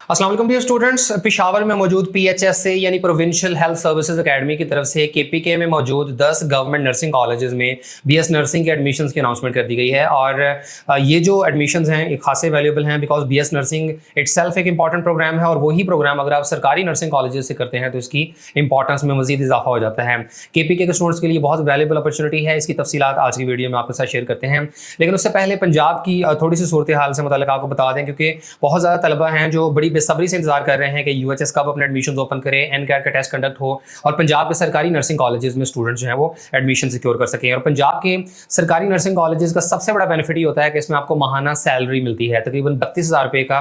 अस्सलाम वालेकुम dear students. Peshawar में मौजूद PHSA यानी प्रोविंशियल हेल्थ सर्विसेज एकेडमी की तरफ से KPK में मौजूद 10 गवर्नमेंट नर्सिंग कॉलेजेस में BS नर्सिंग के एडमिशन्स की अनाउंसमेंट कर दी गई है। और ये जो एडमिशन्स हैं ये खासे वैल्यूएबल हैं बिकॉज BS नर्सिंग इटसेल्फ एक इंपॉर्टेंट प्रोग्राम है और वही प्रोग्राम अगर आप सरकारी नर्सिंग कॉलेजेस से करते हैं तो इसकी इंपॉर्टेंस में मजीद इजाफा हो जाता है। KPK के स्टूडेंट्स के लिए बहुत वैल्यूएबल अपॉर्चुनिटी है। इसकी तफसीलात आज की वीडियो में आपके साथ शेयर करते हैं, लेकिन उससे पहले पंजाब की थोड़ी सी सूरत हाल से मुताल्लिक आपको बता दें, क्योंकि बहुत ज़्यादा तलबा हैं जो बड़ी बेसब्री से इंतजार कर रहे हैं कि UHS कब अपने एडमिशन ओपन करे, NCAT का टेस्ट कंडक्ट हो और पंजाब के सरकारी नर्सिंग कॉलेजेस में स्टूडेंट्स जो हैं वो एडमिशन सिक्योर कर सकें। और पंजाब के सरकारी नर्सिंग कॉलेजेस का सबसे बड़ा बेनिफिट ये होता है कि इसमें आपको माहाना सैलरी मिलती है। तकरीबन 32,000 रुपये का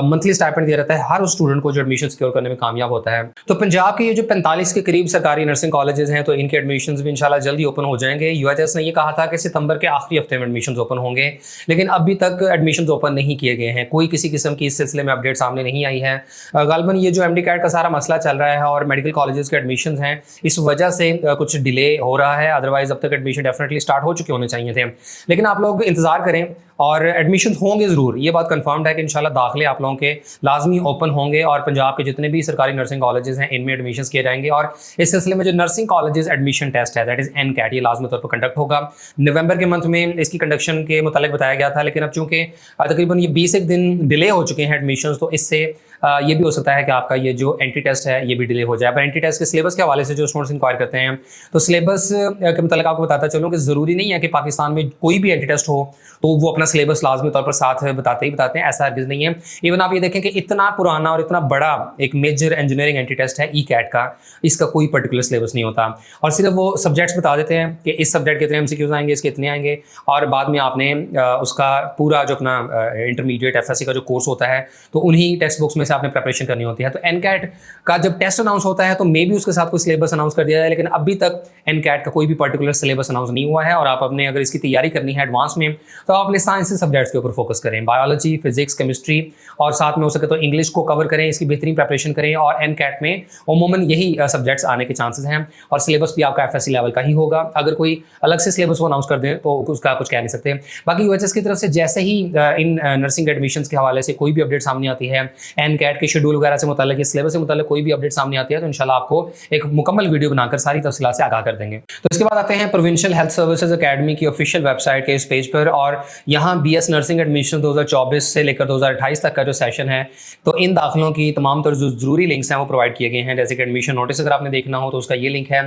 मंथली स्टाइपेंड दिया रहता है हर उस स्टूडेंट को जो एडमिशन सिक्योर करने में कामयाब होता है। तो पंजाब के ये जो 45 के करीब सरकारी नर्सिंग कॉलेजेस हैं तो इनके एडमिशन भी इंशाल्लाह जल्दी ओपन हो जाएंगे। UHS ने ये कहा था कि सितंबर के आखिरी हफ्ते में एडमिशन ओपन होंगे, लेकिन अभी तक एडमिशन ओपन नहीं किए गए हैं। कोई किसी किस्म की इस सिलसिले में अपडेट सामने नहीं आई है। गालबन ये जो MD-CAT का सारा मसला चल रहा है और मेडिकल कॉलेजेस के एडमिशंस हैं इस वजह से कुछ डिले हो रहा है, अदरवाइज अब तक एडमिशन डेफिनेटली स्टार्ट हो चुके होने चाहिए थे। लेकिन आप लोग इंतजार करें और एडमिशन होंगे ज़रूर, ये बात कंफर्म्ड है कि इंशाल्लाह दाखिले आप लोगों के लाजमी ओपन होंगे और पंजाब के जितने भी सरकारी नर्सिंग कॉलेजेस हैं इनमें एडमिशन किए जाएंगे। और इस सिलसिले में जो नर्सिंग कॉलेजेस एडमिशन टेस्ट है दैट इज़ NCAT, ये लाजमी तौर पर कंडक्ट होगा। नवंबर के मंथ में इसकी कंडक्शन के मुतालिक बताया गया था, लेकिन अब चूँकि तकरीबन ये 20 एक दिन डिले हो चुके हैं एडमिशन, तो इससे ये भी हो सकता है कि आपका ये जो एंट्री टेस्ट है ये भी डिले हो जाए। पर एंट्री टेस्ट के सिलेबस के हवाले से जो स्टूडेंट्स इंक्वायर करते हैं तो सिलेबस के मुतालिक आपको बताता चलूँ कि ज़रूरी नहीं है कि पाकिस्तान में कोई भी एंट्री टेस्ट हो तो वो अपना सिलेबस लाजमी तौर पर साथ बताते हैं, ऐसा हरगिज़ नहीं है। इवन आप ये देखें कि इतना पुराना और इतना बड़ा एक मेजर इंजीनियरिंग एंट्री टेस्ट है ECAT का, इसका कोई पर्टिकुलर सिलेबस नहीं होता और सिर्फ वो सब्जेक्ट्स बता देते हैं कि इस सब्जेक्ट के इतने MCQs आएंगे, इसके इतने आएंगे और बाद में आपने उसका पूरा जो अपना इंटरमीडिएट FSC का जो कोर्स होता है तो उन्हीं टेक्स्ट बुक्स में से आपने प्रिपरेशन करनी होती है। तो NCAT का जब टेस्ट अनाउंस होता है तो मे भी उसके साथ कोई सिलेबस अनाउंस कर दिया जाए, लेकिन अभी तक NCAT का कोई भी पर्टिकुलर सिलेबस अनाउंस नहीं हुआ है। और आप अपने अगर इसकी तैयारी करनी है एडवांस में तो आप अपने साइंस सब्जेक्ट्स के ऊपर फोकस करें, बायोलॉजी, फिजिक्स, केमिस्ट्री और साथ में हो सके तो इंग्लिश को कवर करें, इसकी बेहतरीन प्रिपरेशन करें। और NCAT में अमूमन यही सब्जेक्ट्स आने के चांसेस हैं और सिलेबस भी आपका FSC लेवल का ही होगा। अगर कोई अलग से सिलेबस वो अनाउंस कर दें तो उसका कुछ कह नहीं सकते। बाकी UHS की तरफ से जैसे ही इन नर्सिंग एडमिशन्स के हवाले से कोई भी अपडेट सामने आती है, NCAT के शेड्यूल वगैरह से मुताल्लिक, सिलेबस से मुताल्लिक कोई भी अपडेट सामने आती है तो इंशाल्लाह आपको एक मुकम्मल वीडियो बनाकर सारी तफसीलात से आगाह कर देंगे। तो इसके बाद आते हैं प्रोविंशियल हेल्थ सर्विसेज एकेडमी की ऑफिशियल वेबसाइट के इस पेज पर और यहाँ BS नर्सिंग एडमिशन 2024 से लेकर 2028 तक का जो सेशन है तो इन दाखिलों की तमाम तरह जो जरूरी लिंक्स हैं वो प्रोवाइड किए गए हैं। जैसे कि एडमिशन नोटिस अगर आपने देखना हो तो उसका ये लिंक है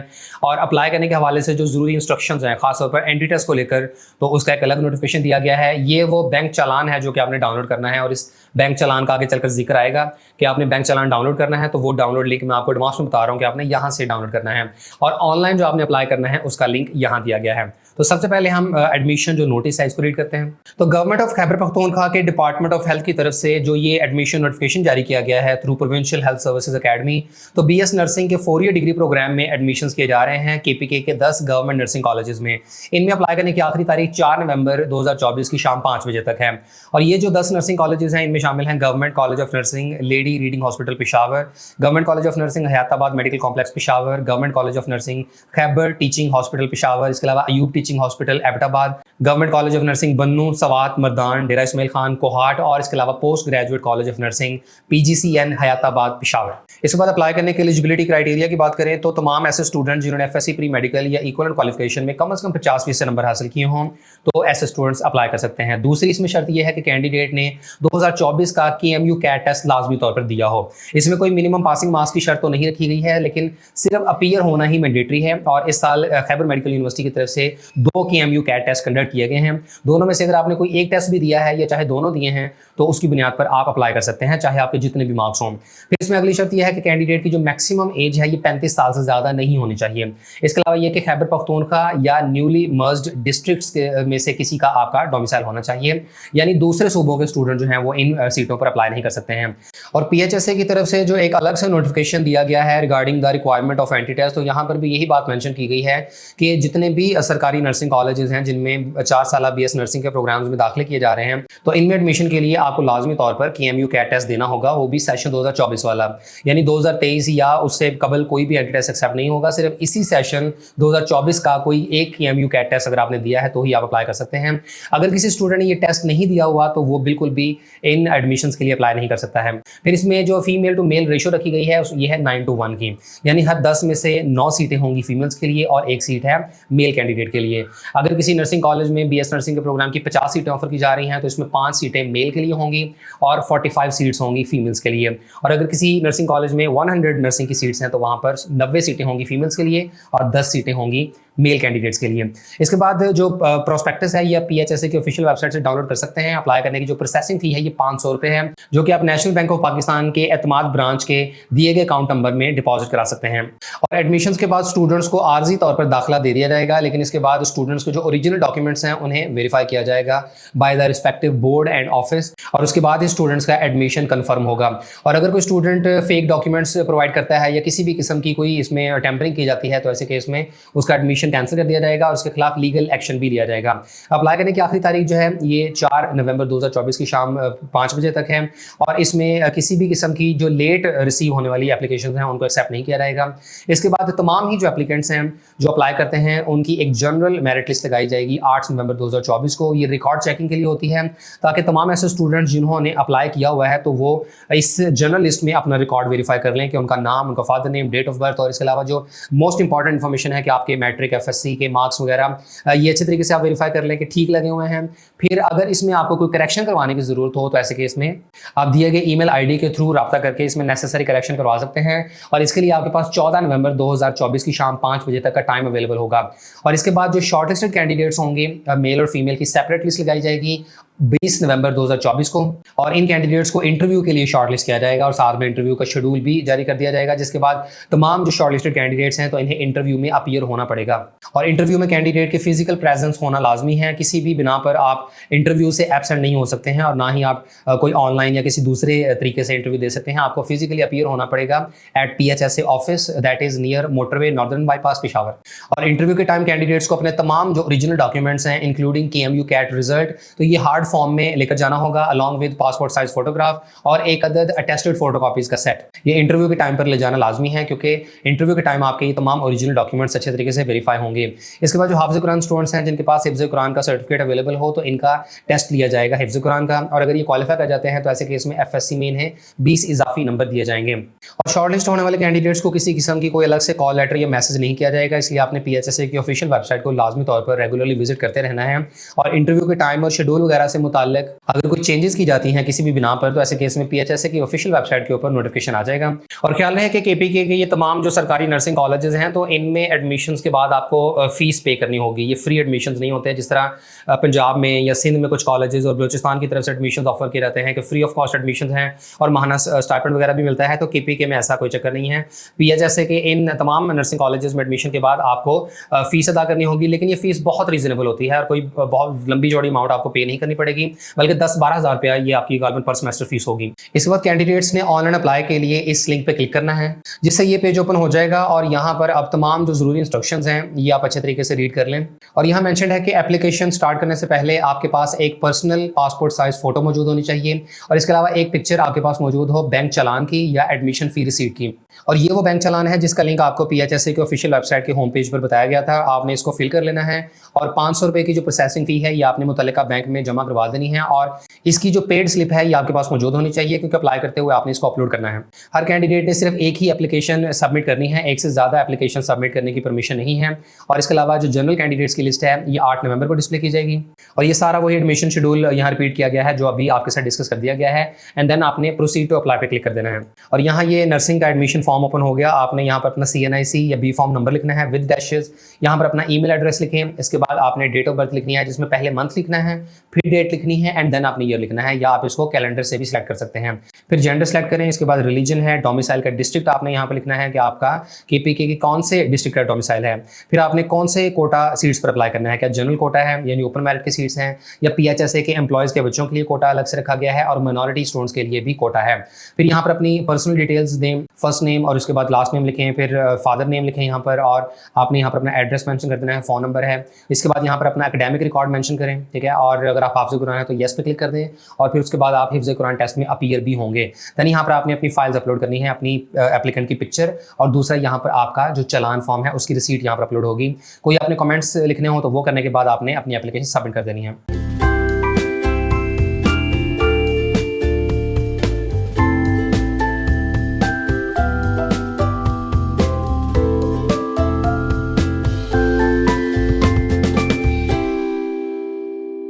और अप्लाई करने के हवाले से जो जरूरी इंस्ट्रक्शंस हैं खासतौर पर एंट्री टेस्ट को लेकर तो उसका एक अलग नोटिफिकेशन दिया गया है। ये वो बैंक चालान है जो कि आपने डाउनलोड करना है और इस बैंक चालान का आगे चलकर जिक्र आएगा कि आपने बैंक चालान डाउनलोड करना है, तो वो डाउनलोड लिंक मैं आपको एडवांस में बता रहा हूँ कि आपने यहाँ से डाउनलोड करना है और ऑनलाइन जो आपने अप्लाई करना है उसका लिंक यहाँ दिया गया है। तो सबसे पहले हम एडमिशन जो नोटिस है इसको रीड करते हैं। तो गवर्नमेंट ऑफ खैबर पख्तूनख्वा के डिपार्टमेंट ऑफ हेल्थ की तरफ से जो ये एडमिशन नोटिफिकेशन जारी किया गया है through provincial health services academy, तो BS नर्सिंग के 4 ईयर डिग्री प्रोग्राम में एडमिशन किए जा रहे हैं KPK के 10 गवर्नमेंट नर्सिंग कॉलेजेस में। इनमें अप्लाई करने की आखिरी तारीख 4 नवंबर 2024 की शाम 5 बजे तक है। और ये जो 10 नर्सिंग कॉलेजेस हैं इनमें शामिल हैं government college of nursing Lady Reading hospital Peshawar, government college of nursing Hayatabad medical complex Peshawar, government college of nursing Khyber teaching hospital Peshawar, इसके अलावा Ayub teaching hospital Abbottabad, government college of nursing Bannu, Swat, Mardan, Dera Ismail Khan, Kohat और इसके अलावा post graduate college of nursing PGCN Hayatabad Peshawar. इसके बाद apply करने के eligibility criteria की बात करें तो तमाम ऐसे स्टूडेंट जिन्होंने FSC प्री मेडिकल या इक्विवेलेंट क्वालिफिकेशन में कम से कम 50% से नंबर हासिल किए हों तो ऐसे स्टूडेंट्स अप्लाई कर सकते हैं। दूसरी इसमें शर्त यह है कि कैंडिडेट ने 2024 का KMU CAT टेस्ट लाजमी तौर पर दिया हो। इसमें कोई मिनिमम पासिंग मार्क्स की शर्त तो नहीं रखी गई है, लेकिन सिर्फ अपीयर होना ही मैंडेटरी है। और इस साल खैबर मेडिकल यूनिवर्सिटी की तरफ से 2 KMU CAT टेस्ट कंडक्ट किए गए हैं। दोनों में से अगर आपने कोई एक टेस्ट भी दिया है या चाहे दोनों दिए हैं तो उसकी बुनियाद पर आप अप्लाई कर सकते हैं, चाहे आपके जितने भी मार्क्स हों। फिर इसमें अगली शर्त यह है कि कैंडिडेट की जो मैक्सिमम एज है ये 35 साल से ज़्यादा नहीं होनी चाहिए। इसके अलावा यह कि खैबर पख्तूनख्वा या न्यूली मर्ज्ड डिस्ट्रिक्ट्स में से किसी का आपका डोमिसाइल होना चाहिए, यानी दूसरे सूबों के स्टूडेंट जो हैं वो इन सीटों पर अप्लाई नहीं कर सकते हैं। और PHSA की तरफ से जो एक अलग से नोटिफिकेशन दिया गया है regarding the requirement of entry test, तो यहाँ पर भी यही बात मेंशन की गई है कि जितने भी सरकारी नर्सिंग कॉलेजेस हैं जिनमें 4 साल BS नर्सिंग के प्रोग्राम्स में दाखिले किए जा रहे हैं, तो इनमें एडमिशन के लिए आपको लाजमी तौर पर KMU कैट टेस्ट देना होगा, वो भी सेशन 2024 वाला। यानी 2023 या उससे कबल कोई भी एंट्री टेस्ट एक्सेप्ट नहीं होगा, सिर्फ इसी सेशन 2024 का कोई एक KMU कैट टेस्ट अगर आपने दिया है तो ही आप अप्लाई कर सकते हैं। अगर किसी स्टूडेंट ने ये टेस्ट नहीं दिया हुआ तो वो बिल्कुल भी इन एडमिशंस के लिए अप्लाई नहीं कर सकता है। फिर इसमें जो फीमेल टू मेल रेशो रखी गई है ये है 9:1 की, यानी हर 10 में से 9 सीटें होंगी फीमेल्स के लिए और 1 सीट है मेल कैंडिडेट के लिए। अगर किसी नर्सिंग कॉलेज में BS नर्सिंग के प्रोग्राम की 50 सीटें ऑफर की जा रही हैं तो इसमें 5 सीटें मेल के लिए होंगी और 45 सीट्स होंगी फीमेल्स के लिए। और अगर किसी नर्सिंग कॉलेज में 100 नर्सिंग की सीट्स हैं तो वहाँ पर 90 सीटें होंगी फीमेल्स के लिए और 10 सीटें होंगी मेल कैंडिडेट्स के लिए। इसके बाद जो प्रोस्पेक्टस है ये PHSA की ऑफिशियल वेबसाइट से डाउनलोड कर सकते हैं। अप्लाई करने की जो प्रोसेसिंग फी है ये 500 रुपये है, जो कि आप नेशनल बैंक ऑफ पाकिस्तान के एतमाद ब्रांच के दिए गए अकाउंट नंबर में डिपॉजिट करा सकते हैं। और एडमिशंस के बाद स्टूडेंट्स को आर्जी तौर पर दाखिला दे दिया जाएगा, लेकिन इसके बाद स्टूडेंट्स को जो ओरिजिनल डॉक्यूमेंट्स हैं उन्हें वेरीफाई किया जाएगा by the respective board and office, और उसके बाद ही स्टूडेंट्स का एडमिशन कन्फर्म होगा। और अगर कोई स्टूडेंट फेक डॉक्यूमेंट्स प्रोवाइड करता है या किसी भी किस्म की कोई इसमें टेम्परिंग की जाती है तो ऐसे केस में उसका एडमिशन कैंसिल कर दिया जाएगा और उसके खिलाफ लीगल एक्शन भी लिया जाएगा। अप्लाई करने की आखिरी तारीख जो है ये 4 नवंबर 2024 की शाम 5 बजे तक है, और इसमें किसी भी किस्म की जो लेट रिसीव होने वाली एप्लीकेशन हैं उनको एक्सेप्ट नहीं किया जाएगा। इसके बाद तमाम ही जो एप्लीकेंट्स हैं जो अप्लाई करते हैं उनकी एक जनरल मेरिट लिस्ट लगाई जाएगी 8 नवंबर 2024 को। ये रिकॉर्ड चेकिंग के लिए होती है ताकि तमाम ऐसे स्टूडेंट जिन्होंने अप्लाई किया हुआ है तो वो इस जनरल लिस्ट में अपना रिकॉर्ड वेरीफाई कर लें कि उनका नाम, उनका father name, date of birth, और इसके अलावा जो मोस्ट इंपॉर्टेंट इन्फॉर्मेशन है कि आपके मैट्रिक, FSC के मार्क्स वगैरह, ये अच्छे तरीके से आप वेरीफाई कर लें कि ठीक लगे हुए हैं। फिर अगर इसमें आपको कोई करेक्शन करवाने की जरूरत हो तो ऐसे केस में आप दिए गए ईमेल आईडी के थ्रू राब्ता करके इसमें नेसेसरी करेक्शन करवा सकते हैं, और इसके लिए आपके पास 14 नवंबर 2024 की शाम 5 बजे तक का टाइम अवेलेबल होगा। और इसके बाद जो शॉर्टलिस्टेड कैंडिडेट्स होंगे मेल और फीमेल की सेपरेट लिस्ट लगाई जाएगी 20 नवंबर 2024 को, और इन कैंडिडेट्स को इंटरव्यू के लिए शॉर्टलिस्ट किया जाएगा और साथ में इंटरव्यू का शेड्यूल भी जारी कर दिया जाएगा, जिसके बाद तमाम जो शॉर्टलिस्टेड कैंडिडेट्स हैं तो इन्हें इंटरव्यू में अपीयर होना पड़ेगा। और इंटरव्यू में कैंडिडेट के फिजिकल प्रेजेंस होना लाजमी है, किसी भी बिना पर आप इंटरव्यू से एब्सेंट नहीं हो सकते हैं, और ना ही आप कोई ऑनलाइन या किसी दूसरे तरीके से इंटरव्यू दे सकते हैं। आपको फिजिकली अपीयर होना पड़ेगा at PHSA office that is near motorway northern bypass Peshawar. और इंटरव्यू के टाइम कैंडिडेट्स को अपने तमाम जो ओरिजिनल डॉक्यूमेंट्स हैं इंक्लूडिंग KMU कैट रिजल्ट, तो ये हार्ड फॉर्म में लेकर जाना होगा along with passport size photograph और एक अदद अटेस्टेड फोटोकॉपीज का सेट। ये इंटरव्यू के टाइम पर ले जाना लाजमी है क्योंकि इंटरव्यू के टाइम आपके ये तमाम ओरिजिनल डॉक्यूमेंट्स अच्छे तरीके से वेरीफाई होंगे। इसके बाद जो हाफिज़ कुरान स्टूडेंट्स हैं जिनके पास हिफ्ज़ कुरान का सर्टिफिकेट अवेलेबल हो तो इनका टेस्ट लिया जाएगा हिफ्ज़ कुरान का, और अगर ये क्वालिफाई कर जाते हैं तो ऐसे केस में FSC में इन्हें 20 इजाफी नंबर दिए जाएंगे। और शॉर्टलिस्ट होने वाले कैंडिडेट्स को किसी किस्म की कोई अलग से कॉल लेटर या मैसेज नहीं किया जाएगा, इसलिए आपने PHSA की ऑफिशियल वेबसाइट को लाजमी तौर पर रेगुलरली विजिट करते रहना है। और इंटरव्यू के टाइम और शेड्यूल वगैरह से मुताल्लिक अगर कोई चेंजेस की जाती हैं किसी भी बिना पर तो ऐसे केस में PHSA की ऑफिशियल वेबसाइट के ऊपर नोटिफिकेशन आ जाएगा। और ख्याल रहे कि KPK के ये तमाम जो सरकारी नर्सिंग कॉलेजेस हैं तो इनमें एडमिशन्स के बाद आपको फीस पे करनी होगी। ये फ्री एडमिशन्स नहीं होते जिस तरह पंजाब में या सिंध में कुछ कॉलेजेस और बलूचिस्तान की तरफ से एडमिशन ऑफर किए जाते हैं कि फ्री ऑफ कॉस्ट एडमिशन हैं और महाना स्टाइपेंड वगैरह भी मिलता है, तो KPK में ऐसा कोई चक्कर नहीं है। PHSA के इन तमाम नर्सिंग कॉलेजेस में एडमिशन के बाद आपको फीस अदा करनी होगी, लेकिन ये फीस बहुत रीजनेबल होती है और कोई बहुत लंबी चौड़ी अमाउंट आपको पे नहीं करनी पड़ेगी, बल्कि 10-12 हज़ार रुपया ये आपकी गवर्नमेंट पर सेमेस्टर फीस होगी। इसके बाद कैंडिडेट्स ने ऑनलाइन अप्लाई के लिए इस लिंक पे क्लिक करना है, जिससे ये पेज ओपन हो जाएगा और यहाँ पर अब तमाम जो जरूरी इंस्ट्रक्शंस हैं ये आप अच्छे तरीके से रीड कर लें। और यहाँ मेंशन है कि एप्लीकेशन स्टार्ट करने से पहले आपके पास एक पर्सनल पासपोर्ट साइज फोटो मौजूद होनी चाहिए, और इसके अलावा एक पिक्चर आपके पास मौजूद हो बैंक चालान की या एडमिशन फी रिसीट की। और ये वो बैंक चालान है जिसका लिंक आपको PHSA की ऑफिशियल वेबसाइट के होम पेज पर बताया गया था। आपने इसको फिल कर लेना है और 500 रुपये की जो प्रोसेसिंग फी है ये आपने मुतल्लिका बैंक में जमा करवा देनी है, और इसकी जो पेड स्लिप है ये आपके पास मौजूद होनी चाहिए क्योंकि अप्लाई करते हुए आपने इसको अपलोड करना है। हर कैंडिडेट ने सिर्फ एक ही एप्लीकेशन सबमिट करनी है, एक से ज़्यादा एप्लीकेशन सबमिट करने की परमिशन नहीं है। और इसके अलावा जो जनरल कैंडिडेट्स की लिस्ट है ये 8 नवंबर को डिस्प्ले की जाएगी, और ये सारा वही एडमिशन शेड्यूल यहाँ रिपीट किया गया है जो अभी आपके साथ डिस्कस कर दिया गया है। एंड देन आपने प्रोसीड टू अप्लाई पे क्लिक कर देना है, और यहाँ ये नर्सिंग का एडमिशन फॉर्म ओपन हो गया। आपने यहाँ पर अपना CNIC या B फॉर्म नंबर लिखना है विद डैशेस, यहाँ पर अपना ईमेल एड्रेस लिखें। इसके बाद आपने डेट ऑफ बर्थ लिखनी है जिसमें पहले मंथ लिखना है, फिर डेट लिखनी है, एंड देन आपने ईयर लिखना है, या आप इसको कैलेंडर से भी सिलेक्ट कर सकते हैं। फिर जेंडर सेलेक्ट करें, इसके बाद रिलीजन है, डोमिसाइल का डिस्ट्रिक्ट आपने यहाँ पर लिखना है कि आपका KPK के कौन से डिस्ट्रिक्ट का डोमिसाइल है। फिर आपने कौन से कोटा सीट्स पर अप्लाई करना है, क्या जनरल कोटा है यानी ओपन मेरिट की सीट्स हैं, या PHSA के एम्प्लॉयज़ के बच्चों के लिए कोटा अलग से रखा गया है और माइनॉरिटी स्टूडेंट्स के लिए भी कोटा है। फिर यहाँ पर अपनी पर्सनल डिटेल्स दें, फर्स्ट नेम और उसके बाद लास्ट नेम लिखें, फिर फादर नेम लिखें यहाँ पर, और आपने यहाँ पर अपना एड्रेस मेंशन कर देना है, फ़ोन नंबर है। इसके बाद यहाँ पर अपना एकेडमिक रिकॉर्ड मेंशन करें, ठीक है। और अगर आप हाफ़िज़ कुरान है तो येस पे क्लिक कर दें, और फिर उसके बाद आप हिफ्ज़ कुरान टेस्ट में अपीयर भी होंगे। दैन यहाँ पर आपने अपनी फाइल्स अपलोड करनी है, अपनी एप्लीकेंट की पिक्चर, और दूसरा यहाँ पर आपका जो चालान फॉर्म है उसकी रिसीट यहाँ पर अपलोड होगी। कोई आपने कमेंट्स लिखने हो तो वो करने के बाद आपने अपनी एप्लीकेशन सबमिट कर देनी है।